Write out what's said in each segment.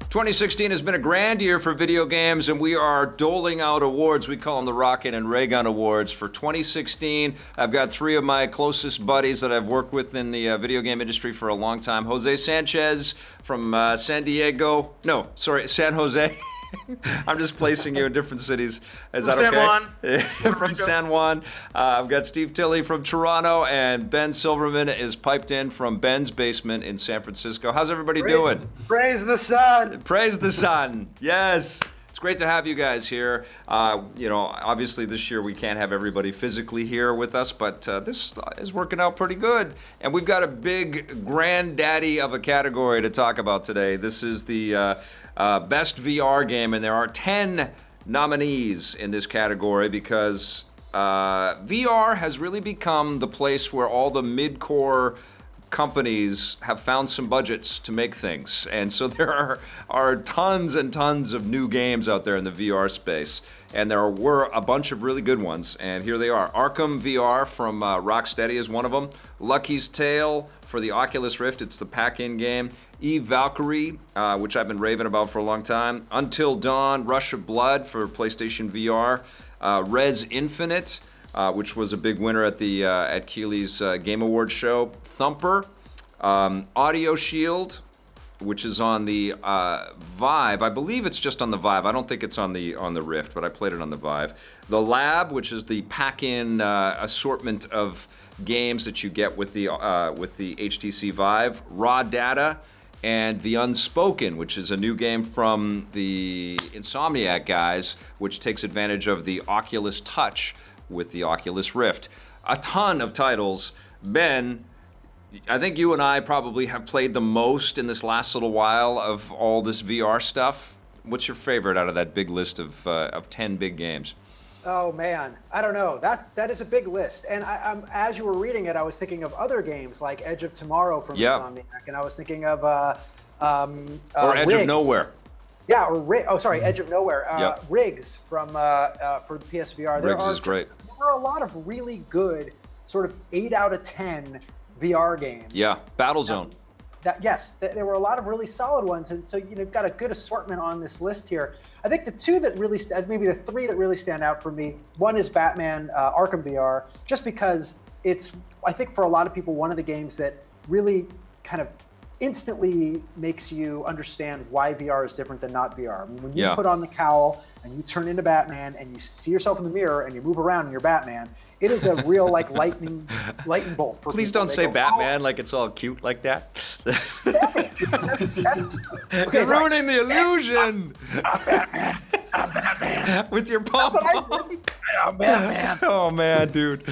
2016 has been a grand year for video games, and we are doling out awards. We call them the Rocket and Raygun Awards. For 2016, I've got three of my closest buddies that I've worked with in the video game industry for a long time. Jose Sanchez from San Jose. I'm just placing you in different cities. Is that okay? From San Juan. I've got Steve Tilley from Toronto, and Ben Silverman is piped in from Ben's basement in San Francisco. How's everybody doing? Praise the sun. Praise the sun. Yes. It's great to have you guys here. Obviously this year we can't have everybody physically here with us, but this is working out pretty good. And we've got a big granddaddy of a category to talk about today. This is the Best VR Game, and there are 10 nominees in this category because VR has really become the place where all the mid-core companies have found some budgets to make things. And so there are tons and tons of new games out there in the VR space. And there were a bunch of really good ones, and here they are. Arkham VR from Rocksteady is one of them. Lucky's Tale for the Oculus Rift, it's the pack-in game. Valkyrie, which I've been raving about for a long time. Until Dawn, Rush of Blood for PlayStation VR. Rez Infinite, which was a big winner at the at Keighley's Game Awards show. Thumper, Audioshield, which is on the Vive. I believe it's just on the Vive. I don't think it's on the Rift, but I played it on the Vive. The Lab, which is the pack-in assortment of games that you get with the HTC Vive. Raw Data, and the Unspoken, which is a new game from the Insomniac guys, which takes advantage of the Oculus Touch with the Oculus Rift. A ton of titles. Ben, I think you and I probably have played the most in this last little while of all this VR stuff. What's your favorite out of that big list of 10 big games? Oh man, I don't know. That is a big list. And as you were reading it, I was thinking of other games like Edge of Tomorrow from Insomniac, and I was thinking of or Edge of Nowhere. Yeah, or Edge of Nowhere. Rigs from for the PSVR. Rigs is great. There are a lot of really good sort of 8 out of 10 VR games. Yeah, Battlezone. There were a lot of really solid ones, and so you've got a good assortment on this list here. I think the two that really, maybe the three that really stand out for me, one is Batman Arkham VR, just because it's, I think for a lot of people, one of the games that really kind of instantly makes you understand why VR is different than not VR. I mean, when you put on the cowl and you turn into Batman and you see yourself in the mirror and you move around and you're Batman, it is a real lightning bolt. For Please don't say Batman like it's all cute like that. You're ruining the illusion. I'm Batman. I'm Batman. With your pom pom. I'm Batman. Oh man, dude.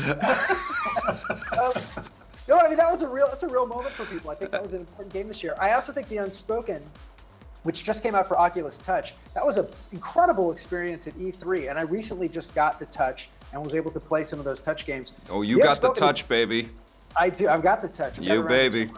No, I mean that's a real moment for people. I think that was an important game this year. I also think the Unspoken, which just came out for Oculus Touch, that was an incredible experience at E3, and I recently just got the Touch and was able to play some of those Touch games. Oh, you got the Touch, baby. I do. I've got the Touch. You, baby.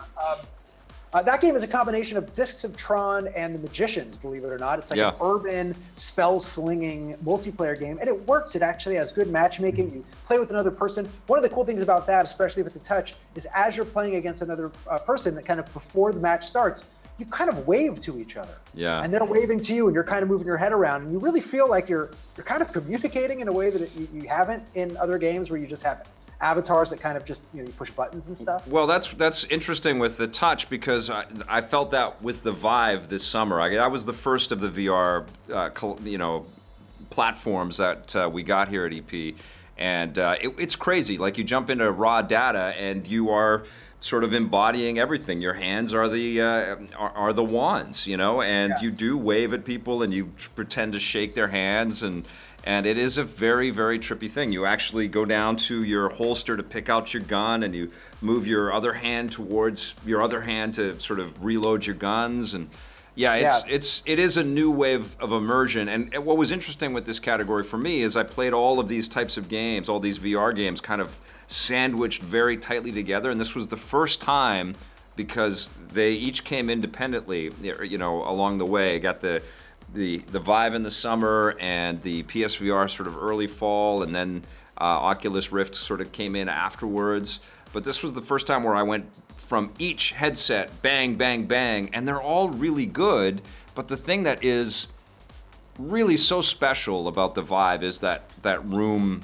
That game is a combination of Discs of Tron and The Magicians, believe it or not. It's like an urban, spell-slinging multiplayer game, and it works. It actually has good matchmaking. You play with another person. One of the cool things about that, especially with the Touch, is as you're playing against another person, that kind of before the match starts, you kind of wave to each other. Yeah. And they're waving to you, and you're kind of moving your head around, and you really feel like you're kind of communicating in a way that you haven't in other games where you just have avatars that kind of just, you push buttons and stuff. Well, that's interesting with the Touch, because I felt that with the Vive this summer. I was the first of the VR, platforms that we got here at EP, and it's crazy. Like, you jump into Raw Data, and you are sort of embodying everything. Your hands are the wands, and you do wave at people, and you pretend to shake their hands, and it is a very, very trippy thing. You actually go down to your holster to pick out your gun, and you move your other hand towards your other hand to sort of reload your guns. And it is a new wave of immersion. And what was interesting with this category for me is I played all of these types of games, all these VR games, kind of sandwiched very tightly together. And this was the first time, because they each came independently, along the way. Got the Vive in the summer and the PSVR sort of early fall, and then Oculus Rift sort of came in afterwards. But this was the first time where I went from each headset, bang, bang, bang, and they're all really good, But the thing that is really so special about the Vive is that room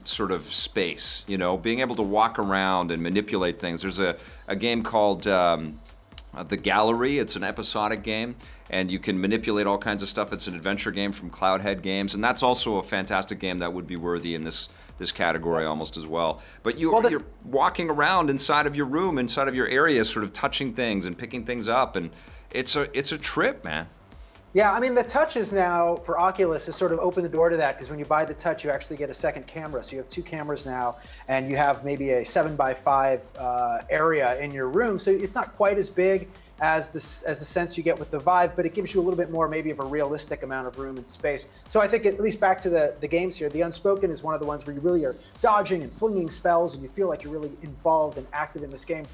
sort of space, you know, being able to walk around and manipulate things. There's a game called The Gallery. It's an episodic game, and you can manipulate all kinds of stuff. It's an adventure game from Cloudhead Games, and that's also a fantastic game that would be worthy in this category almost as well. But you're walking around inside of your room, inside of your area, sort of touching things and picking things up, and it's a trip, man. Yeah, I mean, the touches now for Oculus has sort of opened the door to that, because when you buy the touch, you actually get a second camera. So you have 2 cameras now, and you have maybe a 7x5 area in your room. So it's not quite as big as the sense you get with the Vive, but it gives you a little bit more maybe of a realistic amount of room and space. So I think, at least back to the games here, the Unspoken is one of the ones where you really are dodging and flinging spells, and you feel like you're really involved and active in this game.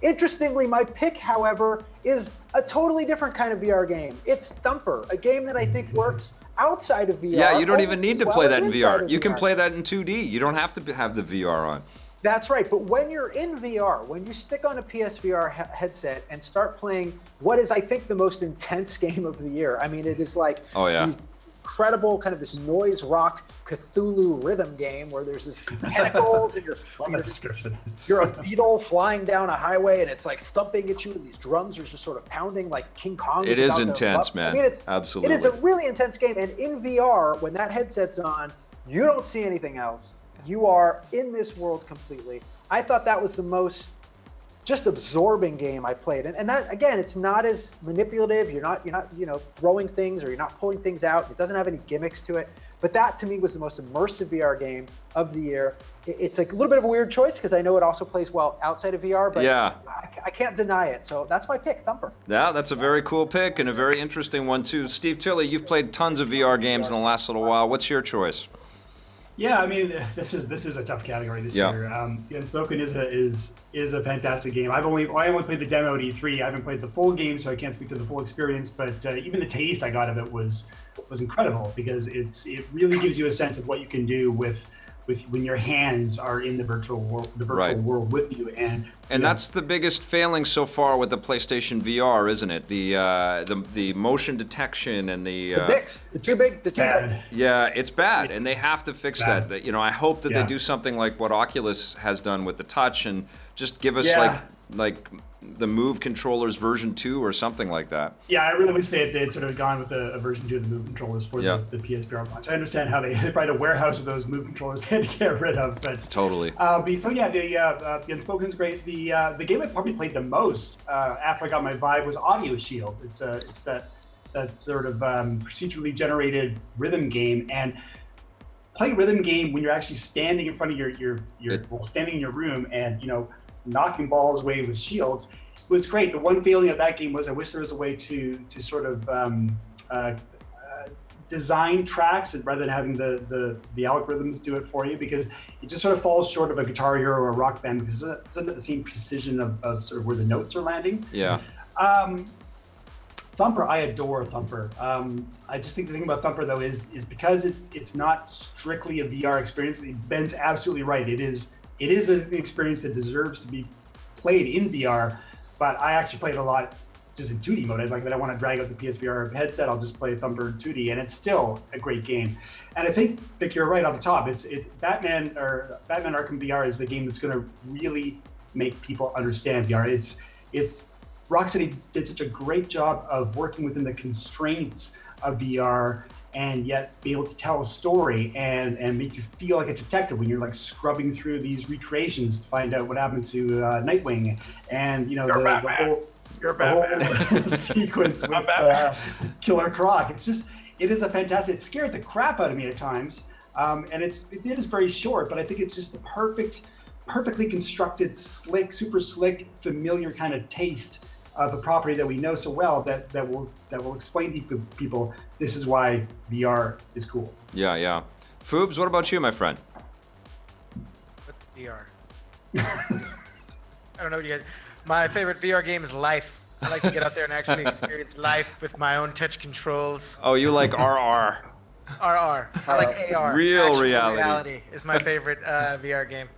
Interestingly, my pick, however, is a totally different kind of VR game. It's Thumper, a game that I think works outside of VR. Yeah, you don't even need to play that in VR. You can play that in 2D. You don't have to have the VR on. That's right, but when you're in VR, when you stick on a PSVR headset and start playing what is, I think, the most intense game of the year. I mean, it is like these incredible kind of this noise rock Cthulhu rhythm game where there's this tentacles and you're a beetle flying down a highway and it's like thumping at you, and these drums are just sort of pounding like King Kong. It is intense, man. I mean, Absolutely. It is a really intense game, and in VR, when that headset's on, you don't see anything else. You are in this world completely. I thought that was the most just absorbing game I played, and that, again, it's not as manipulative. You're not throwing things, or you're not pulling things out. It doesn't have any gimmicks to it. But that, to me, was the most immersive VR game of the year. It's like a little bit of a weird choice, because I know it also plays well outside of VR, but I can't deny it. So that's my pick, Thumper. Yeah, that's a very cool pick and a very interesting one too. Steve Tilley, you've played tons of VR games in the last little while. What's your choice? Yeah, I mean, this is a tough category this year. The Unspoken is a fantastic game. I only played the demo at E3. I haven't played the full game, so I can't speak to the full experience. But even the taste I got of it was incredible, because it really gives you a sense of what you can do with when your hands are in the virtual world with you. And that's the biggest failing so far with the PlayStation VR, isn't it? The motion detection and the mix. The too big. Yeah, it's bad, and they have to fix that. I hope that they do something like what Oculus has done with the touch, and just give us like the Move controllers version 2 or something like that. Yeah, I really wish they had sort of gone with a version 2 of the Move controllers for the PSVR launch. I understand how they probably a warehouse of those Move controllers they had to get rid of, but totally. The Unspoken's great. The game I probably played the most after I got my Vive was Audioshield. It's that sort of procedurally generated rhythm game, and playing rhythm game when you're actually standing in front of standing in your room and knocking balls away with shields was great. The one failing of that game was I wish there was a way to sort of design tracks rather than having the algorithms do it for you, because it just sort of falls short of a Guitar Hero or a Rock Band, because it doesn't have the same precision of sort of where the notes are landing. Yeah. Thumper, I adore Thumper. I just think the thing about Thumper, though, is because it's not strictly a VR experience. Ben's absolutely right. It is an experience that deserves to be played in VR, but I actually played a lot just in 2D mode. Like, that I want to drag out the PSVR headset, I'll just play Thumper in 2D, and it's still a great game. And I think, Vic, you're right off the top. It's Batman Arkham VR is the game that's going to really make people understand VR. It's Rocksteady did such a great job of working within the constraints of VR, and yet be able to tell a story and make you feel like a detective when you're like scrubbing through these recreations to find out what happened to Nightwing, and the whole sequence with Killer Croc. It is a fantastic. It scared the crap out of me at times, and it is very short, but I think it's just the perfectly constructed, slick, super slick, familiar kind of taste of a property that we know so well that will explain to people this is why VR is cool. Yeah. Foobs, what about you, my friend? What's VR? I don't know what you guys. My favorite VR game is Life. I like to get out there and actually experience life with my own touch controls. Oh, you like RR? RR. I like AR. Real Actual reality is my favorite VR game.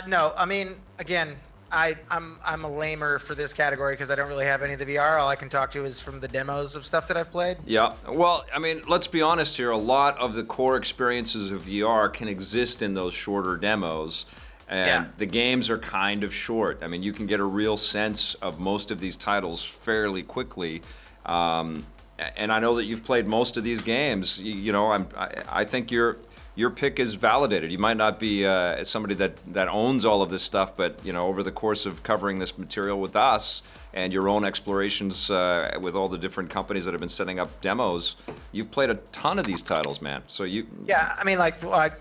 No, I mean, again, I'm a lamer for this category because I don't really have any of the VR. All I can talk to is from the demos of stuff that I've played. Yeah. Well, I mean, let's be honest here. A lot of the core experiences of VR can exist in those shorter demos. And the games are kind of short. I mean, you can get a real sense of most of these titles fairly quickly. And I know that you've played most of these games. I think your pick is validated. You might not be somebody that owns all of this stuff, but over the course of covering this material with us and your own explorations with all the different companies that have been setting up demos, you've played a ton of these titles, man. So you. Yeah, I mean, I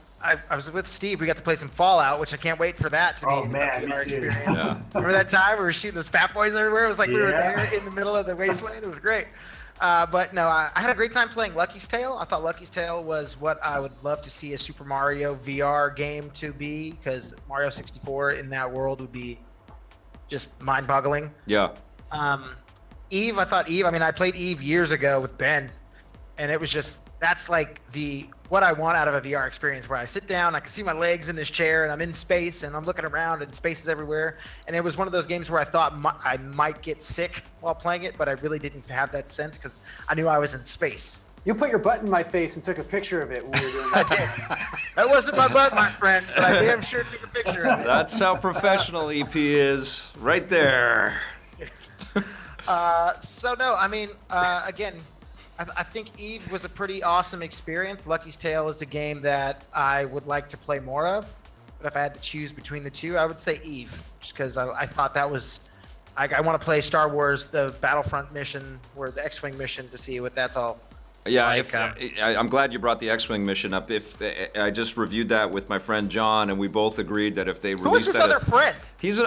was with Steve. We got to play some Fallout, which I can't wait for that to be our experience. Yeah. Remember that time we were shooting those fat boys everywhere? It was like we were there in the middle of the wasteland. It was great. But no, I had a great time playing Lucky's Tale. I thought Lucky's Tale was what I would love to see a Super Mario VR game to be, because Mario 64 in that world would be just mind-boggling. Yeah. Eve, I played Eve years ago with Ben, and it was just, that's like what I want out of a VR experience, where I sit down, I can see my legs in this chair, and I'm in space, and I'm looking around, and space is everywhere. And it was one of those games where I thought I might get sick while playing it, but I really didn't have that sense because I knew I was in space. You put your butt in my face and took a picture of it when we were doing that. I did. That wasn't my butt, my friend, but I damn sure took a picture of it. That's how professional EP is, right there. Again, I think Eve was a pretty awesome experience. Lucky's Tale is a game that I would like to play more of. But if I had to choose between the two, I would say Eve, just because I thought that was... I want to play Star Wars, the Battlefront mission, or the X-Wing mission, to see what that's all Yeah, like. I'm glad you brought the X-Wing mission up. If I just reviewed that with my friend John, and we both agreed that if they released Who's this that... other friend?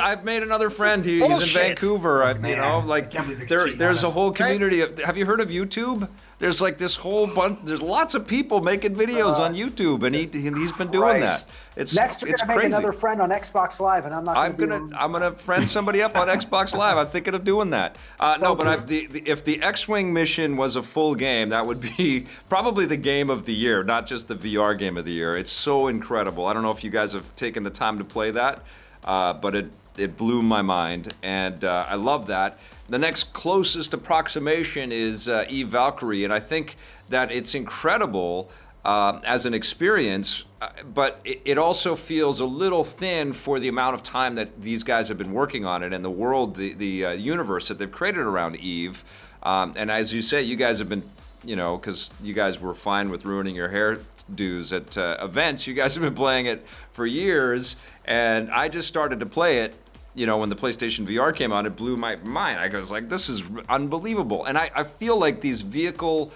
I've made another friend. He's in Vancouver. There's a whole community. Have you heard of YouTube? There's like this whole bunch. There's lots of people making videos on YouTube, and he's been doing that. Next, you're gonna make another friend on Xbox Live, and I'm not. I'm gonna friend somebody up on Xbox Live. I'm thinking of doing that. If the X-Wing mission was a full game, that would be probably the game of the year, not just the VR game of the year. It's so incredible. I don't know if you guys have taken the time to play that, but it blew my mind, and I love that. The next closest approximation is Eve Valkyrie, and I think that it's incredible as an experience, but it also feels a little thin for the amount of time that these guys have been working on it and the world, the universe that they've created around Eve. And as you say, you guys have been, because you guys were fine with ruining your hairdos at events, you guys have been playing it for years, and I just started to play it. When the PlayStation VR came out, it blew my mind. I was like, this is unbelievable. And I feel like these vehicle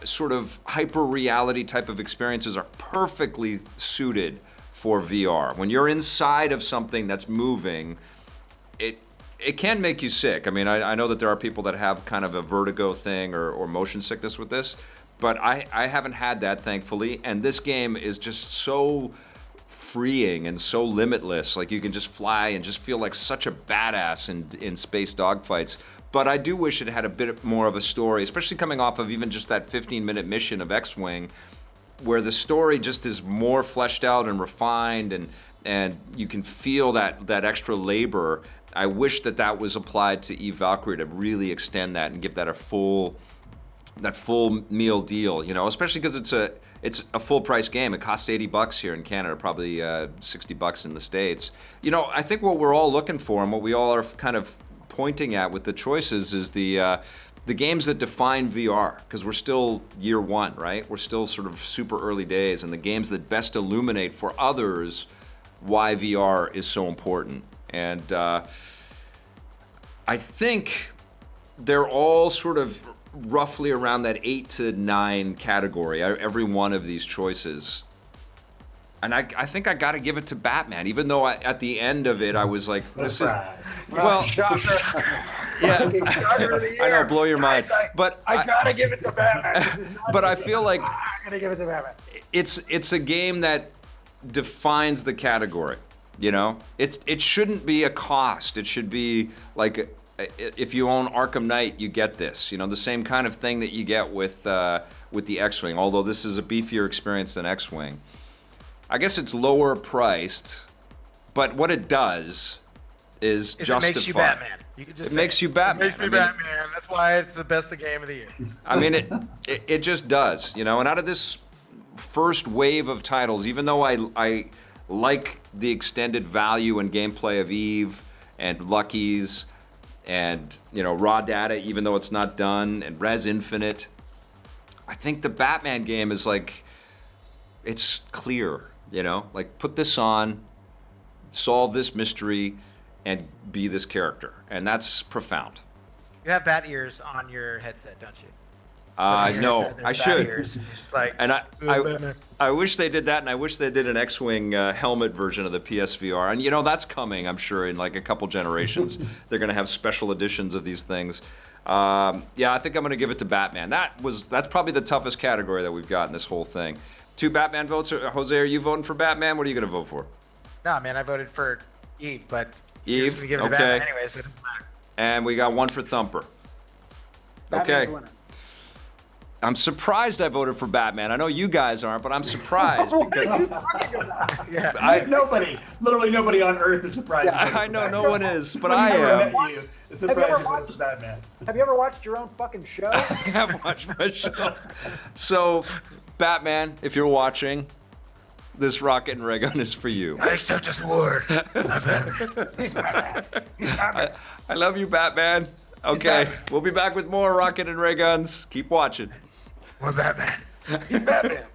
sort of hyper-reality type of experiences are perfectly suited for VR. When you're inside of something that's moving, it can make you sick. I mean, I know that there are people that have kind of a vertigo thing or motion sickness with this, but I haven't had that, thankfully. And this game is just so freeing and so limitless. Like, you can just fly and just feel like such a badass in space dogfights. But I do wish it had a bit more of a story, especially coming off of even just that 15-minute mission of X-Wing, where the story just is more fleshed out and refined, and you can feel that extra labor. I wish that was applied to Eve Valkyrie to really extend that and give that a full meal deal, especially because it's a full price game. It costs $80 here in Canada, probably $60 in the States. I think what we're all looking for and what we all are kind of pointing at with the choices is the games that define VR, because we're still year one, right? We're still sort of super early days, and the games that best illuminate for others why VR is so important. And I think they're all sort of roughly around that 8 to 9 category, every one of these choices. And I think I got to give it to Batman, even though at the end of it I was like, "This is well, yeah." I know, blow your mind, but I gotta give it to Batman. But I feel like I gotta give it to Batman. It's a game that defines the category. It shouldn't be a cost. It should be like, if you own Arkham Knight, you get this. The same kind of thing that you get with the X-Wing. Although this is a beefier experience than X-Wing. I guess it's lower priced, But what it does is justify. It makes you Batman. You can just it makes you Batman. It makes me Batman. That's why it's the best game of the year. I mean, it just does, you know. And out of this first wave of titles, even though I like the extended value and gameplay of Eve and Lucky's and, you know, Raw Data, even though it's not done, and Rez Infinite, I think the Batman game is like, it's clear, you know? Like, put this on, solve this mystery, and be this character. And that's profound. You have bat ears on your headset, don't you? No, I should. Just like, And I wish they did that, and I wish they did an X-Wing helmet version of the PSVR. And, you know, that's coming, I'm sure, in like a couple generations. They're going to have special editions of these things. Yeah, I think I'm going to give it to Batman. That's probably the toughest category that we've got in this whole thing. 2 Batman votes. Jose, are you voting for Batman? What are you going to vote for? No, man, I voted for Eve, but Eve, we give it to okay. Batman anyway, so it doesn't matter. And we got 1 for Thumper. Batman's Okay. the winner. I'm surprised I voted for Batman. I know you guys aren't, but I'm surprised because Yeah. Literally nobody on Earth is surprised. I know no one is, but I I've never am. met you. It's surprised you voted for Batman. Have you ever watched your own fucking show? I have watched my show. So, Batman, if you're watching, this Rocket and Raygun is for you. I accept this award. He's Batman. He's Batman. I love you, Batman. Okay, we'll be back with more Rocket and Rayguns. Keep watching. We're Batman. He's Batman.